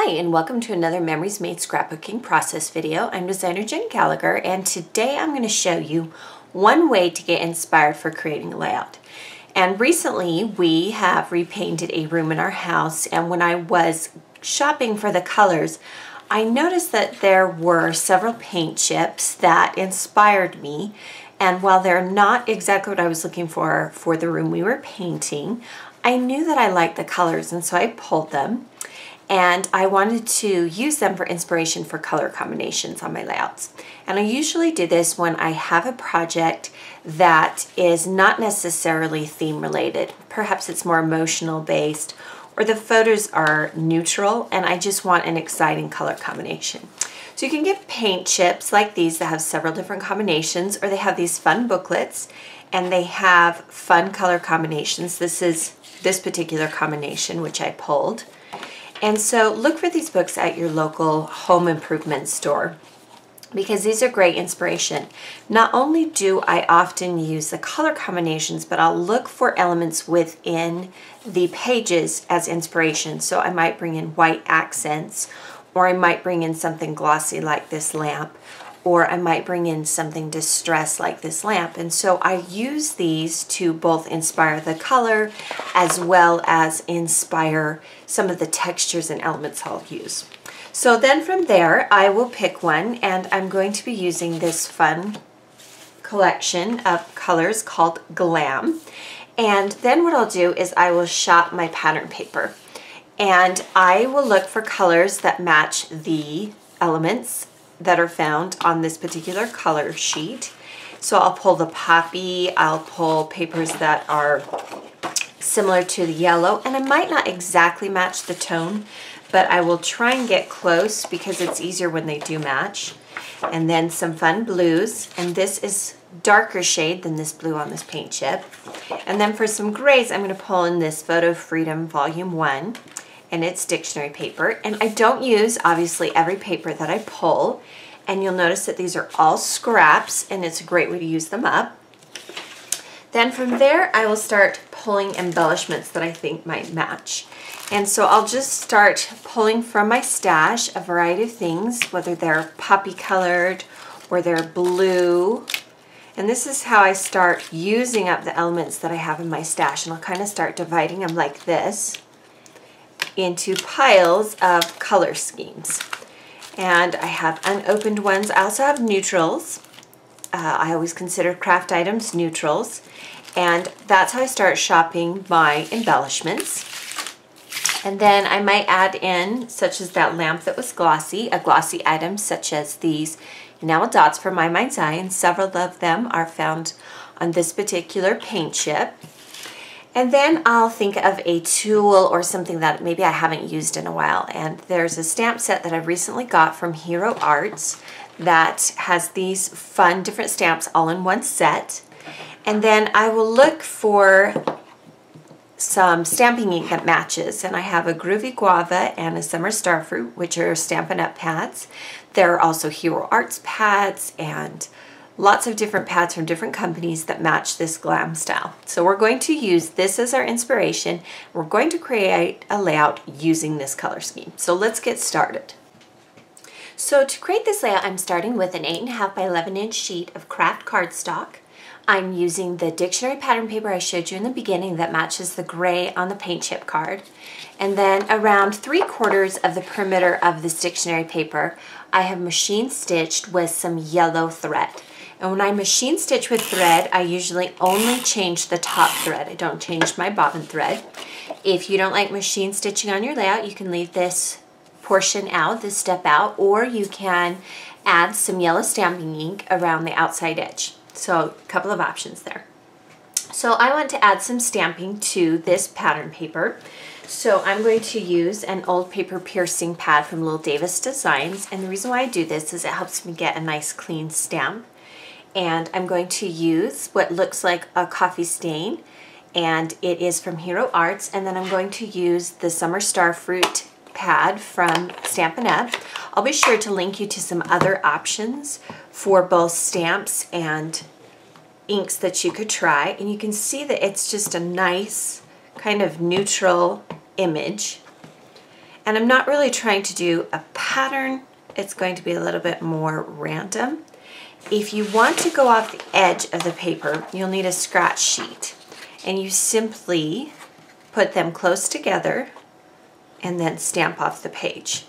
Hi, and welcome to another Memories Made scrapbooking process video. I'm designer Jen Gallacher, and today I'm going to show you one way to get inspired for creating a layout. And recently we have repainted a room in our house, and when I was shopping for the colors, I noticed that there were several paint chips that inspired me. And while they're not exactly what I was looking for the room we were painting, I knew that I liked the colors, and so I pulled them. And I wanted to use them for inspiration for color combinations on my layouts. And I usually do this when I have a project that is not necessarily theme related. Perhaps it's more emotional based, or the photos are neutral and I just want an exciting color combination. So you can get paint chips like these that have several different combinations, or they have these fun booklets and they have fun color combinations. This is this particular combination which I pulled. And so look for these books at your local home improvement store, because these are great inspiration. Not only do I often use the color combinations, but I'll look for elements within the pages as inspiration. So I might bring in white accents, or I might bring in something glossy like this lamp, or I might bring in something distressed like this lamp. And so I use these to both inspire the color as well as inspire some of the textures and elements I'll use. So then from there, I will pick one, and I'm going to be using this fun collection of colors called Glam. And then what I'll do is I will shop my pattern paper, and I will look for colors that match the elements that are found on this particular color sheet. So I'll pull the poppy, I'll pull papers that are similar to the yellow, and I might not exactly match the tone, but I will try and get close because it's easier when they do match. And then some fun blues, and this is darker shade than this blue on this paint chip. And then for some grays, I'm going to pull in this Photo Freedom Volume 1, and it's dictionary paper. And I don't use, obviously, every paper that I pull, and you'll notice that these are all scraps, and it's a great way to use them up. Then from there, I will start pulling embellishments that I think might match. And so I'll just start pulling from my stash a variety of things, whether they're poppy colored or they're blue. And this is how I start using up the elements that I have in my stash, and I'll kind of start dividing them like this into piles of color schemes. And I have unopened ones. I also have neutrals. I always consider craft items neutrals. And that's how I start shopping my embellishments. And then I might add in, such as that lamp that was glossy, a glossy item such as these enamel dots for My Mind's Eye, and several of them are found on this particular paint chip. And then I'll think of a tool or something that maybe I haven't used in a while. And there's a stamp set that I recently got from Hero Arts that has these fun different stamps all in one set. And then I will look for some stamping ink that matches. And I have a Groovy Guava and a Summer Starfruit, which are Stampin' Up! Pads. There are also Hero Arts pads and lots of different pads from different companies that match this glam style. So we're going to use this as our inspiration. We're going to create a layout using this color scheme. So let's get started. So to create this layout, I'm starting with an 8.5 by 11 inch sheet of craft cardstock. I'm using the dictionary pattern paper I showed you in the beginning that matches the gray on the paint chip card. And then around 3/4 of the perimeter of this dictionary paper, I have machine stitched with some yellow thread. And when I machine stitch with thread, I usually only change the top thread. I don't change my bobbin thread. If you don't like machine stitching on your layout, you can leave this portion out, this step out, or you can add some yellow stamping ink around the outside edge. So a couple of options there. So I want to add some stamping to this pattern paper. So I'm going to use an old paper piercing pad from Little Davis Designs. And the reason why I do this is it helps me get a nice clean stamp. And I'm going to use what looks like a coffee stain, and it is from Hero Arts. And then I'm going to use the Summer Starfruit pad from Stampin' Up! I'll be sure to link you to some other options for both stamps and inks that you could try. And you can see that it's just a nice kind of neutral image. And I'm not really trying to do a pattern. It's going to be a little bit more random. If you want to go off the edge of the paper, you'll need a scratch sheet. And you simply put them close together and then stamp off the page.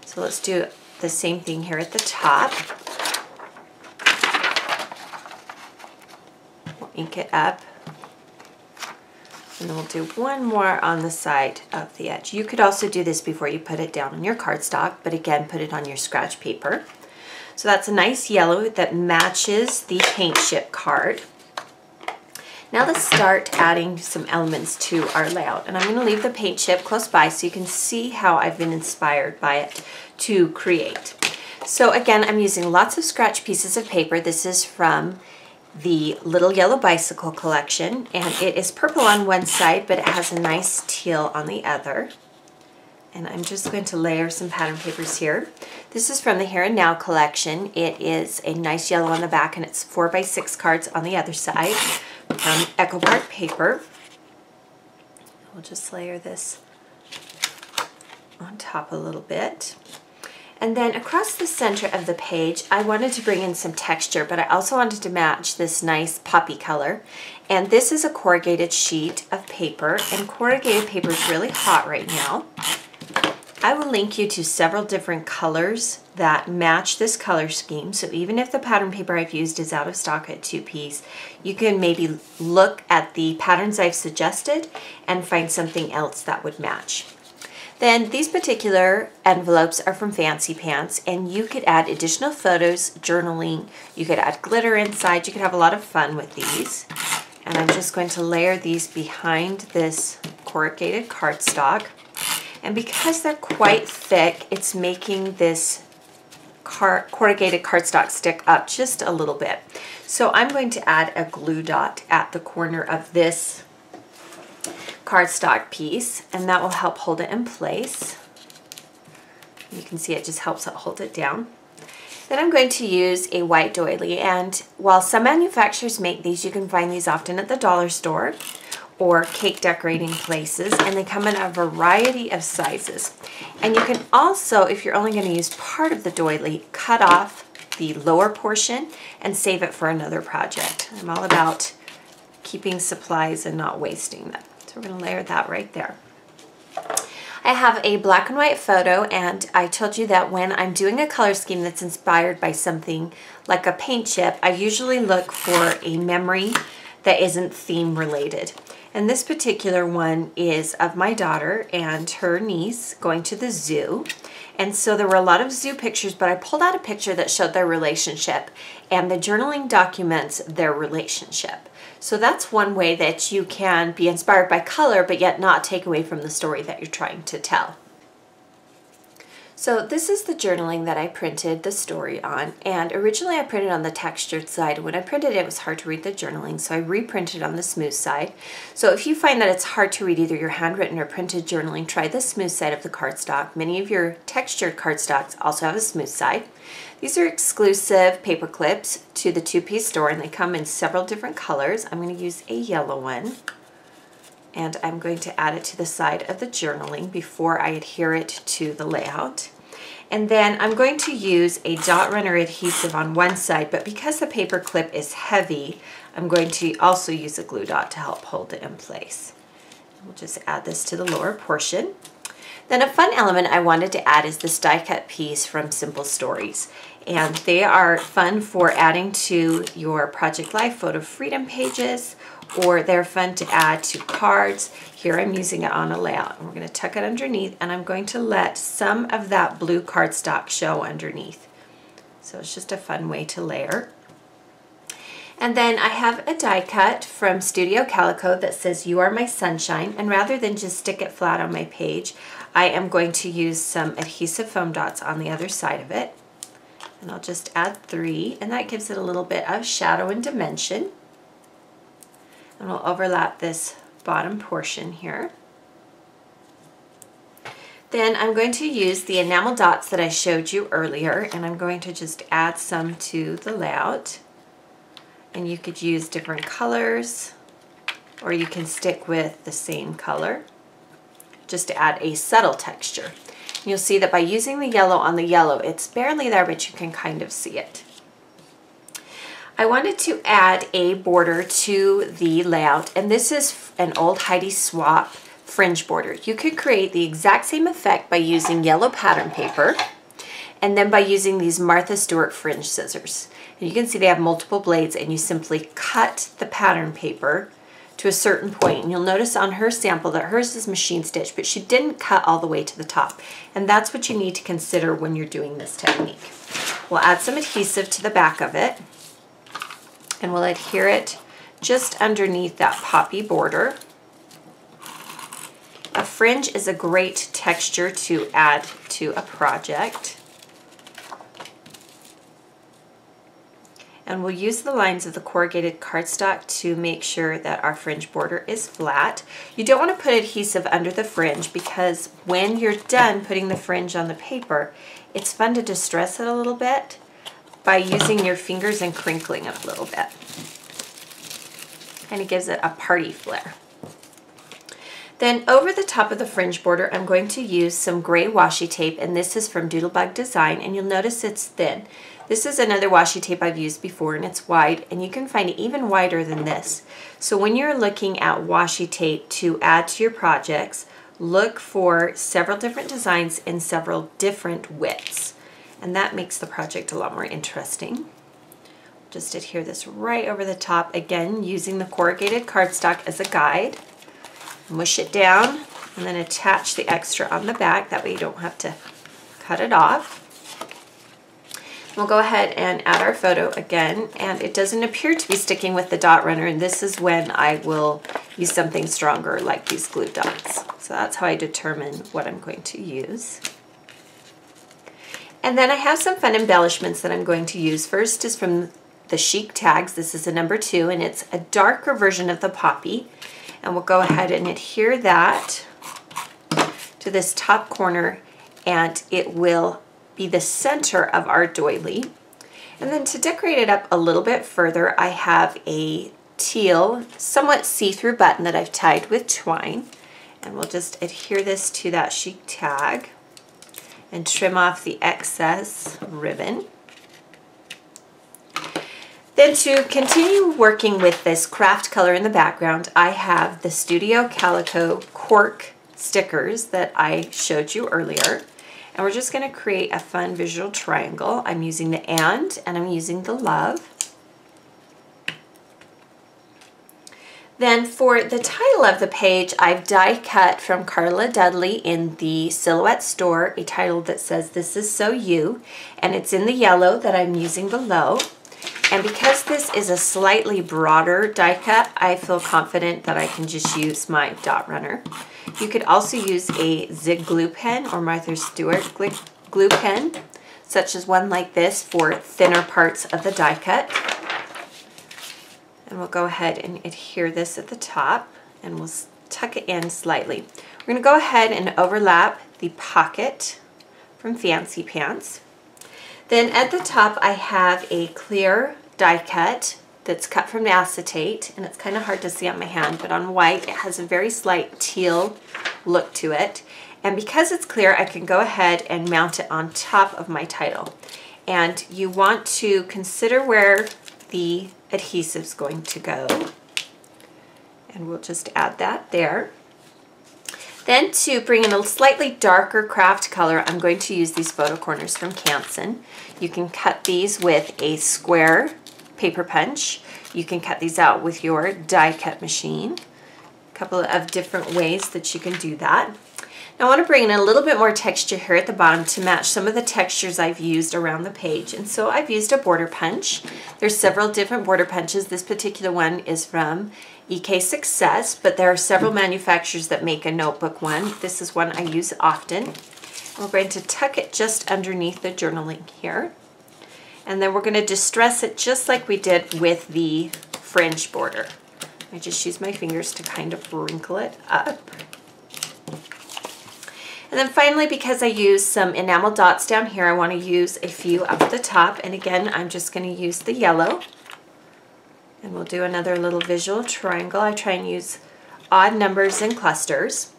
So let's do the same thing here at the top. We'll ink it up. And then we'll do one more on the side of the edge. You could also do this before you put it down on your cardstock, but again, put it on your scratch paper. So that's a nice yellow that matches the paint chip card. Now let's start adding some elements to our layout. And I'm going to leave the paint chip close by so you can see how I've been inspired by it to create. So again, I'm using lots of scratch pieces of paper. This is from the Little Yellow Bicycle collection, and it is purple on one side, but it has a nice teal on the other. And I'm just going to layer some pattern papers here. This is from the Here and Now collection. It is a nice yellow on the back, and it's 4x6 cards on the other side from Echo Park paper. We'll just layer this on top a little bit. And then across the center of the page, I wanted to bring in some texture, but I also wanted to match this nice poppy color. And this is a corrugated sheet of paper, and corrugated paper is really hot right now. I will link you to several different colors that match this color scheme. So even if the pattern paper I've used is out of stock at 2-piece, you can maybe look at the patterns I've suggested and find something else that would match. Then these particular envelopes are from Fancy Pants, and you could add additional photos, journaling, you could add glitter inside, you could have a lot of fun with these. And I'm just going to layer these behind this corrugated cardstock. And because they're quite thick, it's making this corrugated cardstock stick up just a little bit. So I'm going to add a glue dot at the corner of this cardstock piece, and that will help hold it in place. You can see it just helps it hold it down. Then I'm going to use a white doily, and while some manufacturers make these, you can find these often at the dollar store or cake decorating places, and they come in a variety of sizes. And you can also, if you're only going to use part of the doily, cut off the lower portion and save it for another project. I'm all about keeping supplies and not wasting them. So we're going to layer that right there. I have a black and white photo, and I told you that when I'm doing a color scheme that's inspired by something like a paint chip, I usually look for a memory that isn't theme related. And this particular one is of my daughter and her niece going to the zoo. And so there were a lot of zoo pictures, but I pulled out a picture that showed their relationship, and the journaling documents their relationship. So that's one way that you can be inspired by color, but yet not take away from the story that you're trying to tell. So this is the journaling that I printed the story on, and originally I printed on the textured side. When I printed it, it was hard to read the journaling, so I reprinted on the smooth side. So if you find that it's hard to read either your handwritten or printed journaling, try the smooth side of the cardstock. Many of your textured cardstocks also have a smooth side. These are exclusive paper clips to the 2-piece store, and they come in several different colors. I'm going to use a yellow one, and I'm going to add it to the side of the journaling before I adhere it to the layout. And then I'm going to use a dot runner adhesive on one side, but because the paper clip is heavy, I'm going to also use a glue dot to help hold it in place. We'll just add this to the lower portion. Then a fun element I wanted to add is this die cut piece from Simple Stories. And they are fun for adding to your Project Life Photo Freedom pages, or they're fun to add to cards. Here I'm using it on a layout. And we're going to tuck it underneath, and I'm going to let some of that blue cardstock show underneath. So it's just a fun way to layer. And then I have a die cut from Studio Calico that says, "You are my sunshine," and rather than just stick it flat on my page, I am going to use some adhesive foam dots on the other side of it. And I'll just add 3, and that gives it a little bit of shadow and dimension. And we'll overlap this bottom portion here. Then I'm going to use the enamel dots that I showed you earlier, and I'm going to just add some to the layout. And you could use different colors, or you can stick with the same color just to add a subtle texture. You'll see that by using the yellow on the yellow, it's barely there, but you can kind of see it. I wanted to add a border to the layout, and this is an old Heidi Swapp fringe border. You could create the exact same effect by using yellow pattern paper and then by using these Martha Stewart fringe scissors. And you can see they have multiple blades, and you simply cut the pattern paper to a certain point. And you'll notice on her sample that hers is machine stitch, but she didn't cut all the way to the top. And that's what you need to consider when you're doing this technique. We'll add some adhesive to the back of it, and we'll adhere it just underneath that poppy border. A fringe is a great texture to add to a project. And we'll use the lines of the corrugated cardstock to make sure that our fringe border is flat. You don't want to put adhesive under the fringe, because when you're done putting the fringe on the paper, it's fun to distress it a little bit by using your fingers and crinkling it a little bit. Kind of gives it a party flair. Then over the top of the fringe border, I'm going to use some gray washi tape, and this is from Doodlebug Design, and you'll notice it's thin. This is another washi tape I've used before, and it's wide, and you can find it even wider than this. So when you're looking at washi tape to add to your projects, look for several different designs in several different widths, and that makes the project a lot more interesting. Just adhere this right over the top, again using the corrugated cardstock as a guide. Mush it down and then attach the extra on the back, that way you don't have to cut it off. We'll go ahead and add our photo again, and it doesn't appear to be sticking with the dot runner, and this is when I will use something stronger like these glue dots. So that's how I determine what I'm going to use. And then I have some fun embellishments that I'm going to use. First is from the Chic Tags. This is a number 2, and it's a darker version of the poppy. And we'll go ahead and adhere that to this top corner, and it will be the center of our doily. And then to decorate it up a little bit further, I have a teal, somewhat see-through button that I've tied with twine. And we'll just adhere this to that Chic Tag and trim off the excess ribbon. Then to continue working with this craft color in the background, I have the Studio Calico cork stickers that I showed you earlier. And we're just going to create a fun visual triangle. I'm using the and I'm using the love. Then for the title of the page, I've die cut from Carla Dudley in the Silhouette store a title that says "This is So You," and it's in the yellow that I'm using below. And because this is a slightly broader die cut, I feel confident that I can just use my dot runner. You could also use a Zig glue pen or Martha Stewart glue pen, such as one like this for thinner parts of the die cut. And we'll go ahead and adhere this at the top, and we'll tuck it in slightly. We're going to go ahead and overlap the pocket from Fancy Pants. Then at the top I have a clear die cut that's cut from acetate, and it's kind of hard to see on my hand, but on white it has a very slight teal look to it. And because it's clear, I can go ahead and mount it on top of my title. And you want to consider where the adhesive's going to go. And we'll just add that there. Then to bring in a slightly darker craft color, I'm going to use these photo corners from Canson. You can cut these with a square paper punch. You can cut these out with your die cut machine. A couple of different ways that you can do that. Now I want to bring in a little bit more texture here at the bottom to match some of the textures I've used around the page. And so I've used a border punch. There's several different border punches. This particular one is from EK Success, but there are several manufacturers that make a notebook one. This is one I use often. We're going to tuck it just underneath the journaling here. And then we're going to distress it just like we did with the fringe border. I just use my fingers to kind of wrinkle it up. And then finally, because I use some enamel dots down here, I want to use a few up at the top. And again, I'm just going to use the yellow. And we'll do another little visual triangle. I try and use odd numbers and clusters.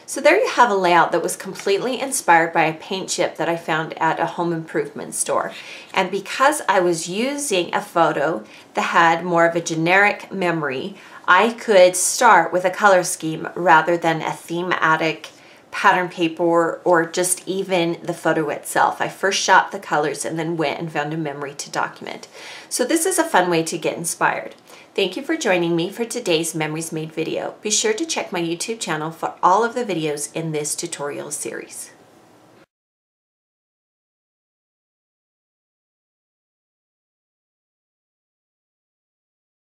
So there you have a layout that was completely inspired by a paint chip that I found at a home improvement store. And because I was using a photo that had more of a generic memory, I could start with a color scheme rather than a thematic pattern paper or just even the photo itself. I first shot the colors and then went and found a memory to document. So this is a fun way to get inspired. Thank you for joining me for today's Memories Made video. Be sure to check my YouTube channel for all of the videos in this tutorial series.